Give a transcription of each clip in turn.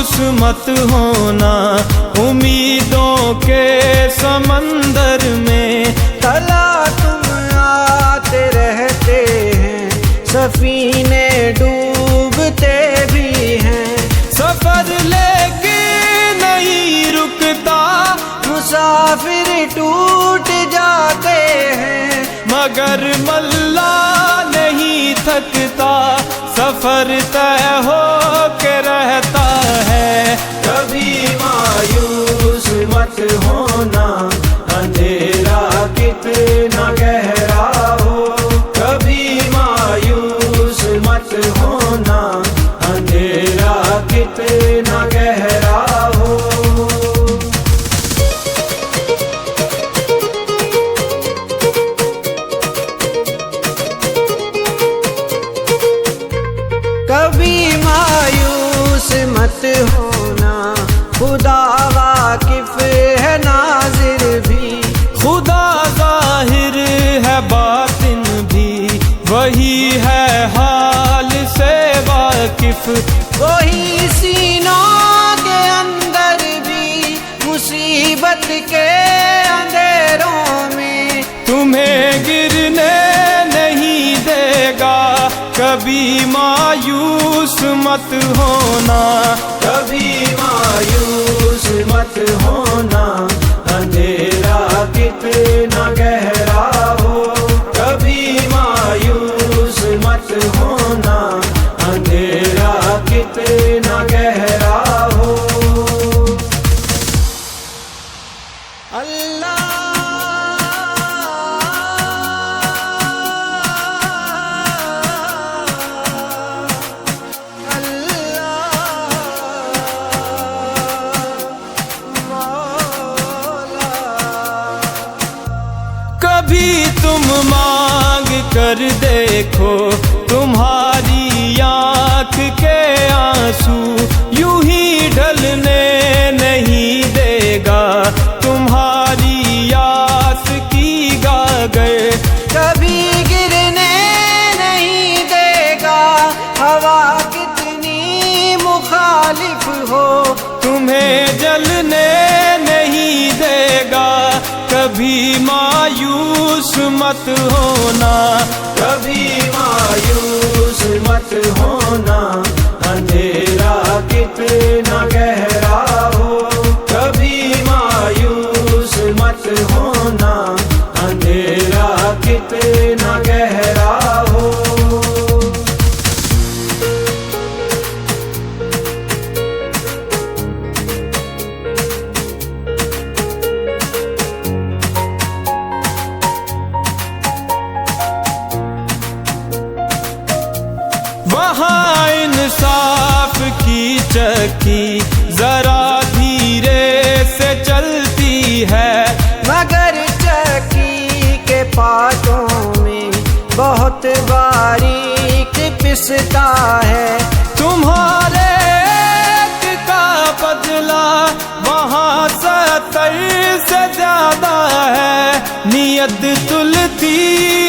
मायूस मत होना, उम्मीदों के समंदर में तला तुम आते रहते हैं, सफीने डूबते भी हैं। सफर लेके नहीं रुकता, मुसाफिर टूट जाते हैं, मगर मल्ला नहीं थकता, सफर तय हो के रहता है। कभी मायूस मत होना, अंधेरा कितना गहरा हो। कभी मायूस मत होना, अंधेरा कितना गहरा हो। कभी मायूस मत होना, खुदा वाकिफ है नाज़िर भी। खुदा ज़ाहिर है बातिन भी, वही है हाल से वाकिफ। वही सीनों के अंदर भी, मुसीबत के अंधेरों में तुम्हें गिरने नहीं देगा, कभी मायूस मत होना। कभी मायूस मत होना, अंधेरा कितना गहरा हो। कभी मायूस मत होना, अंधेरा कितना गहरा हो। अल्लाह कभी तुम मांग कर देखो, तुम्हारी आँख के आंसू यूं ही ढलने नहीं देगा, तुम्हारी आस की गागर कभी गिरने नहीं देगा, हवा कितनी मुखालिफ हो। तुम्हें जलने नहीं देगा, कभी मायूस मत होना। कभी मायूस मत होना, अंधेरा कितना गहरा हो। कभी मायूस मत होना, अंधेरा कितना गहरा हो। वहाँ इंसाफ की चक्की जरा धीरे से चलती है, मगर चक्की के पाटों में बहुत बारीक पिसता है। तुम्हारे एक का बदला वहाँ 70 से ज्यादा है। नियत तुलती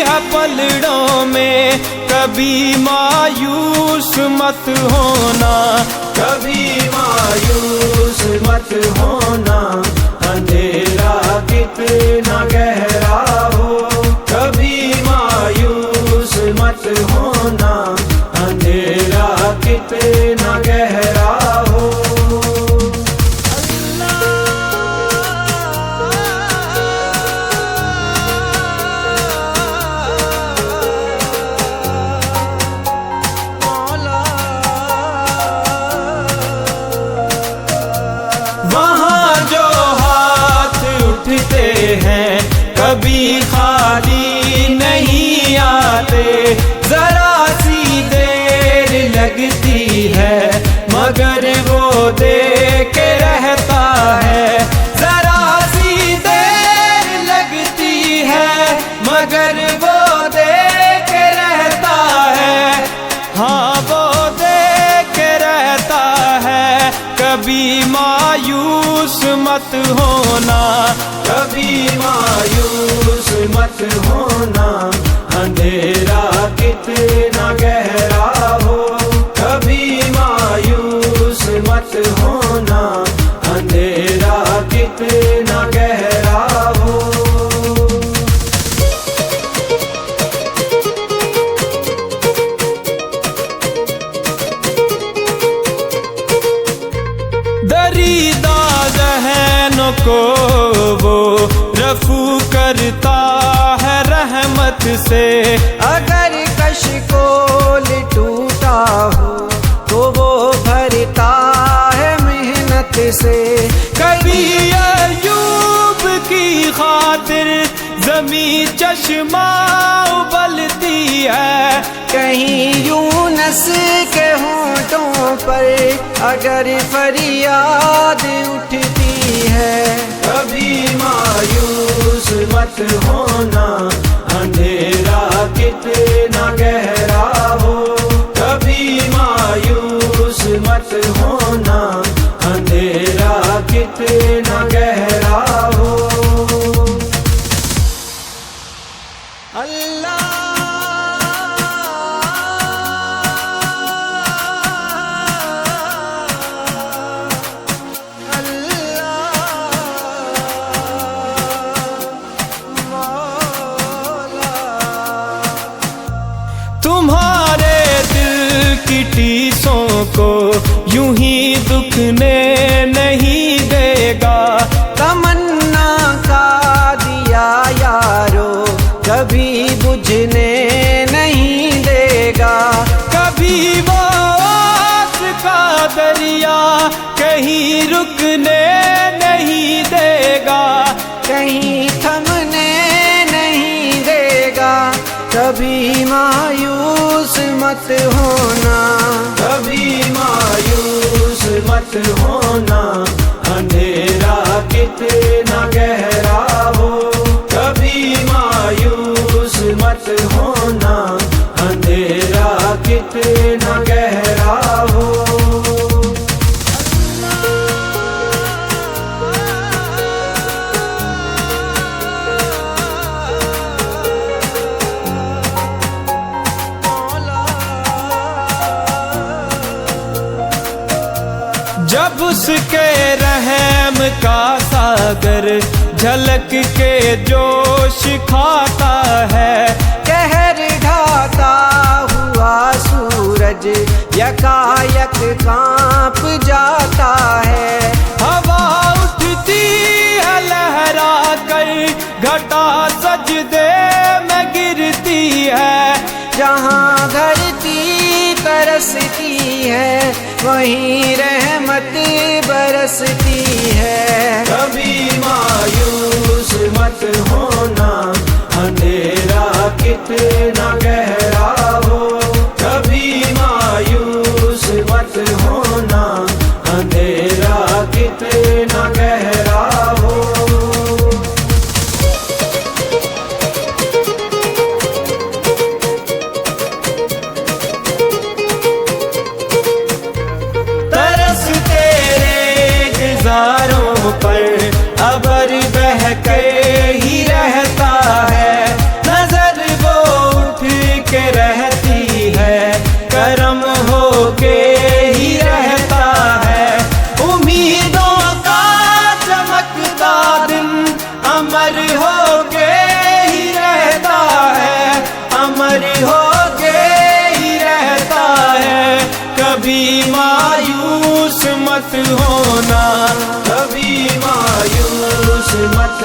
है पलड़ों में, कभी मायूस मत होना। कभी मायूस मत होना, अंधेरा कितना गहरा हो। कभी मायूस मत होना, अंधेरा कितना गहरा हो। कभी खाली नहीं आते, जरा सी देर लगती है, मगर वो दे के रहता है। जरा सी देर लगती है, मगर वो दे के रहता है। हाँ वो दे के रहता है, कभी मायूस मत होना। कभी मायूस मत होना, अंधेरा कितना गहरा हो। कभी मायूस मत हो को वो रफू करता है रहमत से। अगर कशकोल टूटा हो तो वो भरता है मेहनत से। कभी अयूब की खातिर जमी चश्मा उबलती है। कहीं यूनस के होठों पर अगर फरियाद उठती है। कभी मायूस मत होना, अंधेरा कितना गहरा हो। कभी मायूस मत होना, अंधेरा कितना गहरा हो। अल्लाह तुम्हारे दिल की टीसों को यूं ही दुखने नहीं देगा। तमन्ना का दिया यारो कभी बुझने नहीं देगा। कभी वो आस का दरिया कहीं रुकने नहीं देगा। कहीं थमने नहीं देगा। कभी मायूस मत होना, कभी मायूस मत होना, अंधेरा कितना गहरा हो। कभी मायूस मत होना, अंधेरा कितना गहरा हो। जब उसके रहम का सागर झलक के जोश खाता है। कहर ढाता हुआ सूरज यकायक कांप जाता है। हवा उठती है लहरा कर, घटा सजदे में गिरती है। जहाँ धरती तरसती है वहीं रहमत बरसती है। कभी मायूस मत होना, अंधेरा कितना गहरा हो। कभी मायूस मत होना, अंधेरा कितना गहरा हो। पर अबर बह के ही रहता है। नजर वो उठ के रहती है, करम हो के ही रहता है। उम्मीदों का चमकता दिन अमर हो के ही रहता है, अमर हो के ही रहता है। कभी मायूस मत होना, कभी मायूस मत